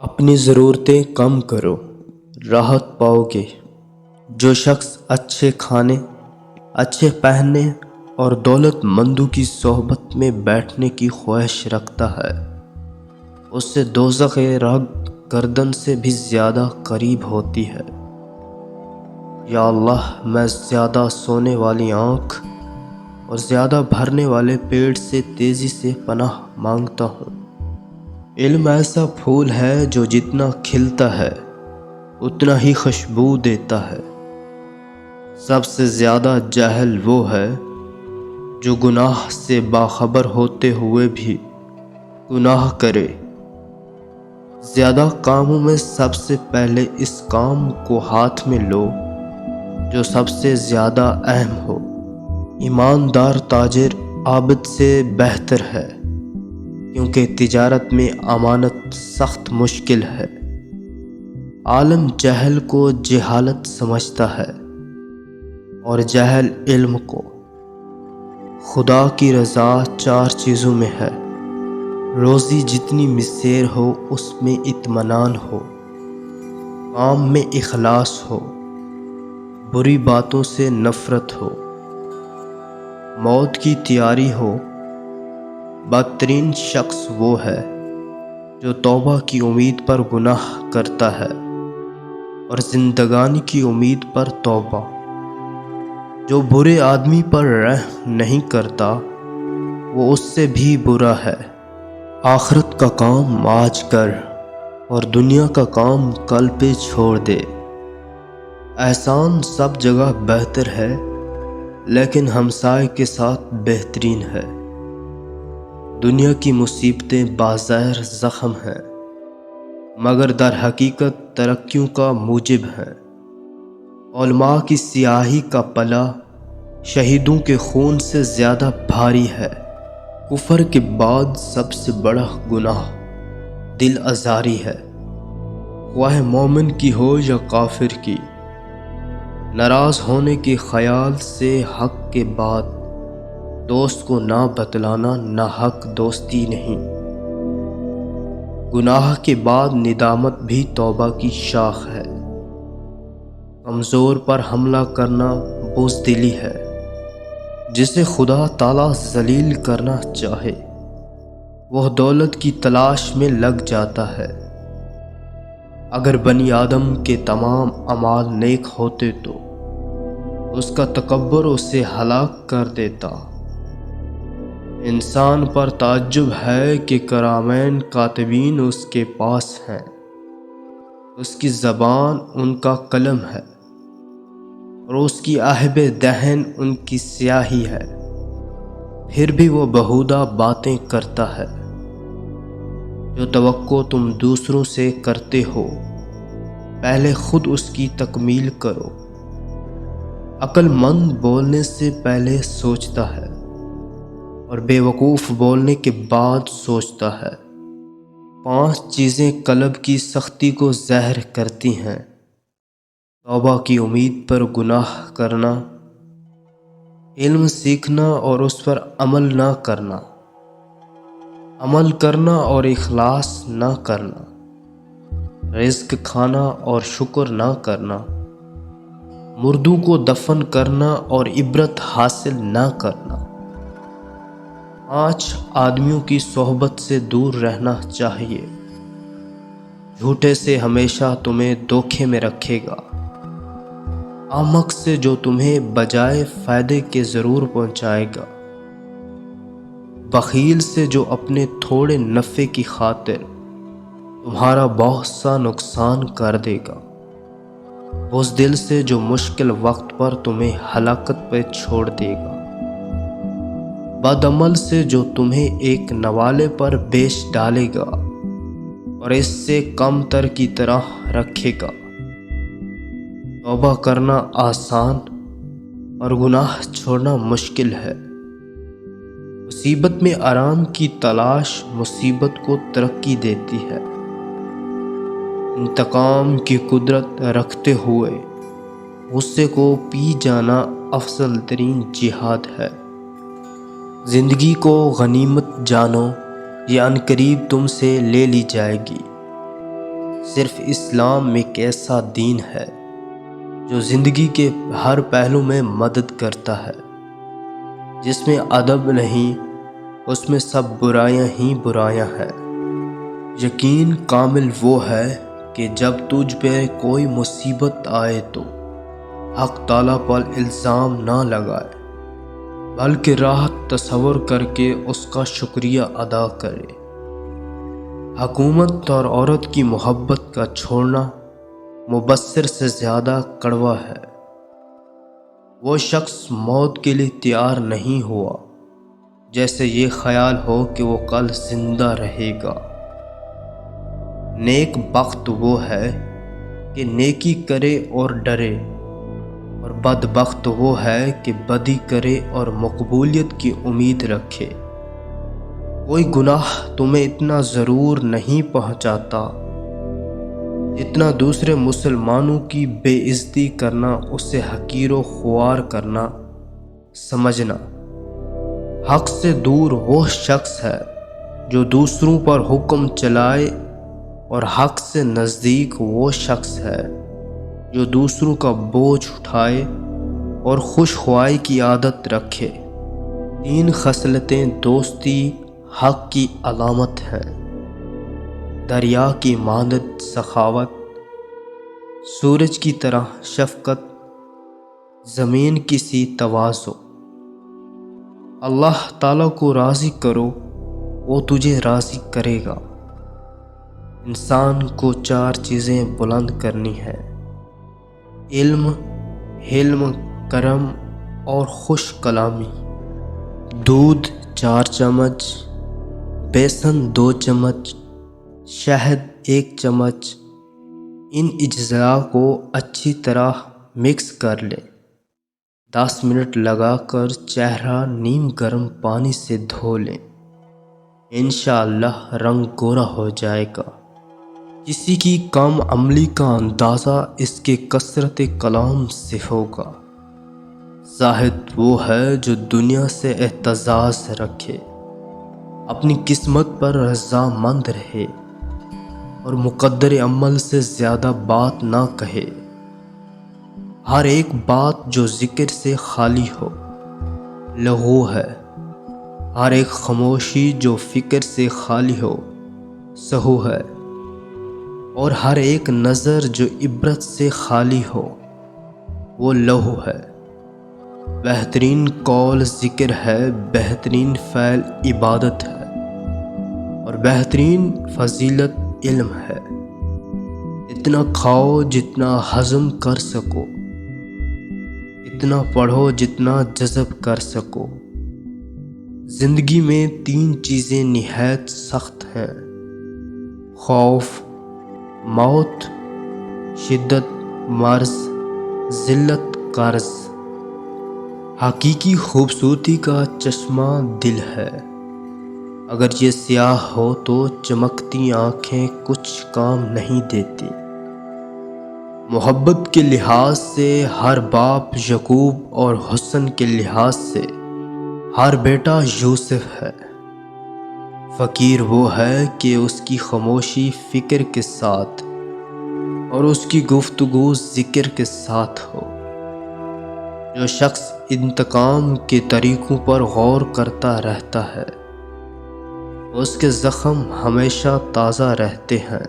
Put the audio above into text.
اپنی ضرورتیں کم کرو، راحت پاؤ گے۔ جو شخص اچھے کھانے، اچھے پہننے اور دولت مندوں کی صحبت میں بیٹھنے کی خواہش رکھتا ہے، اس سے دوزخ رگ گردن سے بھی زیادہ قریب ہوتی ہے۔ یا اللہ، میں زیادہ سونے والی آنکھ اور زیادہ بھرنے والے پیٹ سے تیزی سے پناہ مانگتا ہوں۔ علم ایسا پھول ہے جو جتنا کھلتا ہے اتنا ہی خوشبو دیتا ہے۔ سب سے زیادہ جاہل وہ ہے جو گناہ سے باخبر ہوتے ہوئے بھی گناہ کرے۔ زیادہ کاموں میں سب سے پہلے اس کام کو ہاتھ میں لو جو سب سے زیادہ اہم ہو۔ ایماندار تاجر عابد سے بہتر ہے، کیونکہ تجارت میں امانت سخت مشکل ہے۔ عالم جہل کو جہالت سمجھتا ہے اور جاہل علم کو۔ خدا کی رضا 4 چیزوں میں ہے: روزی جتنی مسیر ہو اس میں اطمینان ہو، کام میں اخلاص ہو، بری باتوں سے نفرت ہو، موت کی تیاری ہو۔ بدترین شخص وہ ہے جو توبہ کی امید پر گناہ کرتا ہے اور زندگانی کی امید پر توبہ۔ جو برے آدمی پر رحم نہیں کرتا وہ اس سے بھی برا ہے۔ آخرت کا کام آج کر اور دنیا کا کام کل پہ چھوڑ دے۔ احسان سب جگہ بہتر ہے، لیکن ہمسائے کے ساتھ بہترین ہے۔ دنیا کی مصیبتیں بظاہر زخم ہیں، مگر در حقیقت ترقیوں کا موجب ہیں۔ علماء کی سیاہی کا پلہ شہیدوں کے خون سے زیادہ بھاری ہے۔ کفر کے بعد سب سے بڑا گناہ دل آزاری ہے، خواہ مومن کی ہو یا کافر کی۔ ناراض ہونے کے خیال سے حق کے بعد دوست کو نہ بتلانا ناحق دوستی نہیں۔ گناہ کے بعد ندامت بھی توبہ کی شاخ ہے۔ کمزور پر حملہ کرنا بزدلی ہے۔ جسے خدا تعالیٰ ذلیل کرنا چاہے وہ دولت کی تلاش میں لگ جاتا ہے۔ اگر بنی آدم کے تمام اعمال نیک ہوتے تو اس کا تکبر اسے ہلاک کر دیتا۔ انسان پر تعجب ہے کہ کرامین کاتبین اس کے پاس ہیں۔ اس کی زبان ان کا قلم ہے اور اس کی آہب دہن ان کی سیاہی ہے، پھر بھی وہ بہودہ باتیں کرتا ہے۔ جو توقع تم دوسروں سے کرتے ہو پہلے خود اس کی تکمیل کرو۔ عقل مند بولنے سے پہلے سوچتا ہے اور بے وقوف بولنے کے بعد سوچتا ہے۔ 5 چیزیں قلب کی سختی کو زہر کرتی ہیں: توبہ کی امید پر گناہ کرنا، علم سیکھنا اور اس پر عمل نہ کرنا، عمل کرنا اور اخلاص نہ کرنا، رزق کھانا اور شکر نہ کرنا، مردوں کو دفن کرنا اور عبرت حاصل نہ کرنا۔ 5 آدمیوں کی صحبت سے دور رہنا چاہیے۔ جھوٹے سے ہمیشہ تمہیں دھوکے میں رکھے گا، احمق سے جو تمہیں بجائے فائدے کے ضرور پہنچائے گا، بخیل سے جو اپنے تھوڑے نفع کی خاطر تمہارا بہت سا نقصان کر دے گا، بزدل سے جو مشکل وقت پر تمہیں ہلاکت پہ چھوڑ دے گا، بد عمل سے جو تمہیں ایک نوالے پر بیچ ڈالے گا اور اس سے کم تر کی طرح رکھے گا۔ توبہ کرنا آسان اور گناہ چھوڑنا مشکل ہے۔ مصیبت میں آرام کی تلاش مصیبت کو ترقی دیتی ہے۔ انتقام کی قدرت رکھتے ہوئے غصے کو پی جانا افضل ترین جہاد ہے۔ زندگی کو غنیمت جانو، یہ عنقریب تم سے لے لی جائے گی۔ صرف اسلام ایک ایسا دین ہے جو زندگی کے ہر پہلو میں مدد کرتا ہے، جس میں ادب نہیں، اس میں سب برائیاں ہی برائیاں ہیں۔ یقین کامل وہ ہے کہ جب تجھ پہ کوئی مصیبت آئے تو حق تعالیٰ پر الزام نہ لگائے، بلکہ راحت تصور کر کے اس کا شکریہ ادا کرے۔ حکومت اور عورت کی محبت کا چھوڑنا مبصر سے زیادہ کڑوا ہے۔ وہ شخص موت کے لیے تیار نہیں ہوا جیسے یہ خیال ہو کہ وہ کل زندہ رہے گا۔ نیک بخت وہ ہے کہ نیکی کرے اور ڈرے، اور بدبخت وہ ہے کہ بدی کرے اور مقبولیت کی امید رکھے۔ کوئی گناہ تمہیں اتنا ضرور نہیں پہنچاتا جتنا دوسرے مسلمانوں کی بے عزتی کرنا، اسے حقیر و خوار کرنا سمجھنا۔ حق سے دور وہ شخص ہے جو دوسروں پر حکم چلائے، اور حق سے نزدیک وہ شخص ہے جو دوسروں کا بوجھ اٹھائے اور خوش خواہی کی عادت رکھے۔ 3 خصلتیں دوستی حق کی علامت ہیں: دریا کی مانند سخاوت، سورج کی طرح شفقت، زمین کی سی تواضع۔ اللہ تعالیٰ کو راضی کرو، وہ تجھے راضی کرے گا۔ انسان کو 4 چیزیں بلند کرنی ہیں: علم، حلم، کرم اور خوش کلامی۔ دودھ 4 چمچ، بیسن 2 چمچ، شہد 1 چمچ۔ ان اجزاء کو اچھی طرح مکس کر لیں۔ 10 منٹ لگا کر چہرہ نیم گرم پانی سے دھو لیں۔ انشاءاللہ رنگ گورا ہو جائے گا۔ کسی کی کم عملی کا اندازہ اس کے کثرت کلام سے ہوگا۔ زاہد وہ ہے جو دنیا سے اعتزاز رکھے، اپنی قسمت پر رضامند رہے اور مقدر عمل سے زیادہ بات نہ کہے۔ ہر ایک بات جو ذکر سے خالی ہو لغو ہے، ہر ایک خاموشی جو فکر سے خالی ہو سہو ہے، اور ہر ایک نظر جو عبرت سے خالی ہو وہ لہو ہے۔ بہترین قول ذکر ہے، بہترین فعل عبادت ہے، اور بہترین فضیلت علم ہے۔ اتنا کھاؤ جتنا ہضم کر سکو، اتنا پڑھو جتنا جذب کر سکو۔ زندگی میں 3 چیزیں نہایت سخت ہیں: خوف موت، شدت مرض، ذلت قرض۔ حقیقی خوبصورتی کا چشمہ دل ہے، اگر یہ سیاہ ہو تو چمکتی آنکھیں کچھ کام نہیں دیتی۔ محبت کے لحاظ سے ہر باپ یعقوب اور حسن کے لحاظ سے ہر بیٹا یوسف ہے۔ فقیر وہ ہے کہ اس کی خاموشی فکر کے ساتھ اور اس کی گفتگو ذکر کے ساتھ ہو۔ جو شخص انتقام کے طریقوں پر غور کرتا رہتا ہے، اس کے زخم ہمیشہ تازہ رہتے ہیں۔